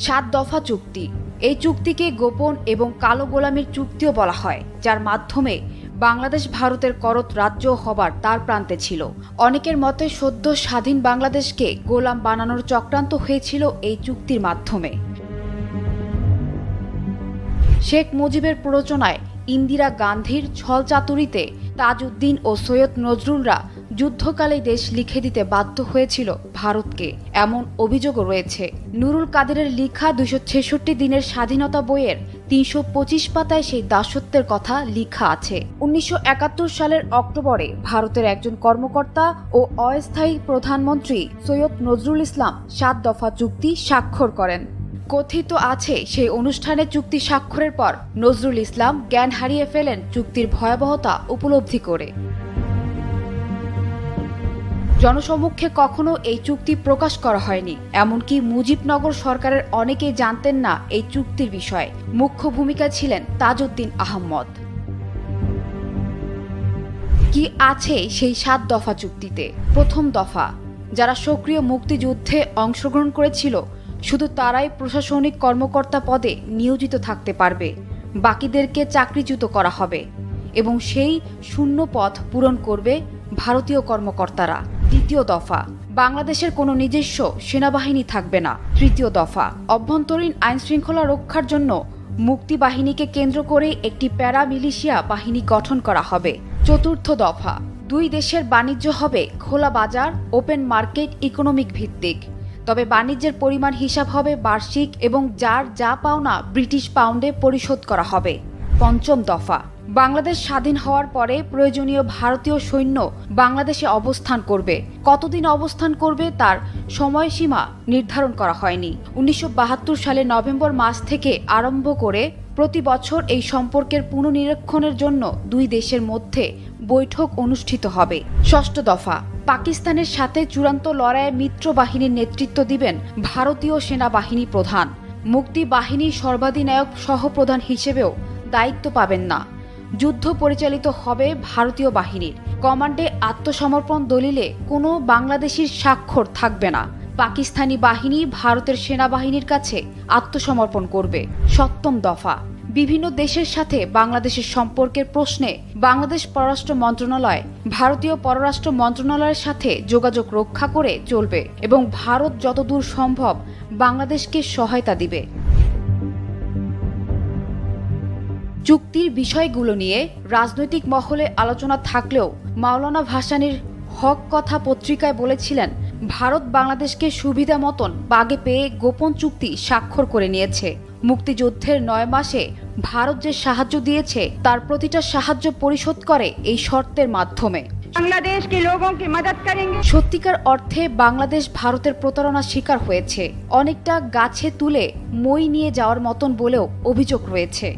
7 দফা চুক্তি। এই চুক্তিকে গোপন এবং কালো গোলামির চুক্তিও বলা হয়, যার মাধ্যমে বাংলাদেশ ভারতের করত রাজ্য হবার দ্বার প্রান্তে ছিল। অনেকের মতে সদ্য স্বাধীন বাংলাদেশকে গোলাম বানানোর চক্রান্ত হয়েছিল এই চুক্তির মাধ্যমে। শেখ মুজিবের প্ররোচনায় ইন্দিরা গান্ধীর ছলচাতুরিতে তাজউদ্দিন ও সৈয়দ নজরুলরা যুদ্ধকালে দেশ লিখে দিতে বাধ্য হয়েছিল ভারতকে, এমন অভিযোগও রয়েছে। নুরুল কাদেরের লিখা 266 দিনের স্বাধীনতা বইয়ের 325 পাতায় সেই দাসত্বের কথা লিখা আছে। 1971 সালের অক্টোবরে ভারতের একজন কর্মকর্তা ও অস্থায়ী প্রধানমন্ত্রী সৈয়দ নজরুল ইসলাম 7 দফা চুক্তি স্বাক্ষর করেন। কথিত আছে, সেই অনুষ্ঠানে চুক্তি স্বাক্ষরের পর নজরুল ইসলাম জ্ঞান হারিয়ে ফেলেন চুক্তির ভয়াবহতা উপলব্ধি করে। জনসমক্ষে কখনো এই চুক্তি প্রকাশ করা হয়নি, এমনকি মুজিবনগর সরকারের অনেকেই জানতেন না এই চুক্তির বিষয়ে। মুখ্য ভূমিকায় ছিলেন তাজউদ্দিন আহমদ। কি আছে সেই 7 দফা চুক্তিতে? প্রথম দফা, যারা সক্রিয় মুক্তিযুদ্ধে অংশগ্রহণ করেছিল শুধু তারাই প্রশাসনিক কর্মকর্তা পদে নিয়োজিত থাকতে পারবে, বাকিদেরকে চাকরিচ্যুত করা হবে এবং সেই শূন্য পদ পূরণ করবে ভারতীয় কর্মকর্তারা। দ্বিতীয় দফা, বাংলাদেশের কোনো নিজস্ব সেনাবাহিনী থাকবে না। তৃতীয় দফা, অভ্যন্তরীণ আইনশৃঙ্খলা রক্ষার জন্য মুক্তি বাহিনীকে কেন্দ্র করে একটি প্যারা মিলিশিয়া বাহিনী গঠন করা হবে। চতুর্থ দফা, দুই দেশের বাণিজ্য হবে খোলা বাজার, ওপেন মার্কেট ইকোনমিক ভিত্তিক, তবে বাণিজ্যের পরিমাণ হিসাব হবে বার্ষিক এবং যার যা পাওনা ব্রিটিশ পাউন্ডে পরিশোধ করা হবে। পঞ্চম দফা, বাংলাদেশ স্বাধীন হওয়ার পরে প্রয়োজনীয় ভারতীয় সৈন্য বাংলাদেশে অবস্থান করবে। কতদিন অবস্থান করবে তার সময়সীমা নির্ধারণ করা হয়নি। 1972 সালের নভেম্বর মাস থেকে আরম্ভ করে প্রতি বছর এই সম্পর্কের পুনর্নিরীক্ষণের জন্য দুই দেশের মধ্যে বৈঠক অনুষ্ঠিত হবে। ষষ্ঠ দফা, পাকিস্তানের সাথে চূড়ান্ত লড়াইয়ে মিত্র বাহিনীর নেতৃত্ব দিবেন ভারতীয় সেনাবাহিনী প্রধান। মুক্তি বাহিনীর সর্বাধিনায়ক সহপ্রধান হিসেবেও দায়িত্ব পাবেন না। যুদ্ধ পরিচালিত হবে ভারতীয় বাহিনীর। কমান্ডে আত্মসমর্পণ দলিলে কোনো বাংলাদেশির স্বাক্ষর থাকবে না। পাকিস্তানি বাহিনী ভারতের সেনাবাহিনীর কাছে আত্মসমর্পণ করবে। সপ্তম দফা, বিভিন্ন দেশের সাথে বাংলাদেশের সম্পর্কের প্রশ্নে বাংলাদেশ পররাষ্ট্র মন্ত্রণালয় ভারতীয় পররাষ্ট্র মন্ত্রণালয়ের সাথে যোগাযোগ রক্ষা করে চলবে এবং ভারত যতদূর সম্ভব বাংলাদেশকে সহায়তা দিবে। চুক্তির বিষয়গুলো নিয়ে রাজনৈতিক মহলে আলোচনা থাকলেও মাওলানা ভাসানীর হক কথা পত্রিকায় বলেছিলেন, ভারত বাংলাদেশকে সুবিধা মতন বাগে পেয়ে গোপন চুক্তি স্বাক্ষর করে নিয়েছে। মুক্তিযুদ্ধের 9 মাসে ভারত যে সাহায্য দিয়েছে তার প্রতিটা সাহায্য পরিশোধ করে এই শর্তের মাধ্যমে। সত্যিকার অর্থে বাংলাদেশ ভারতের প্রতারণার শিকার হয়েছে, অনেকটা গাছে তুলে মই নিয়ে যাওয়ার মতন বলেও অভিযোগ রয়েছে।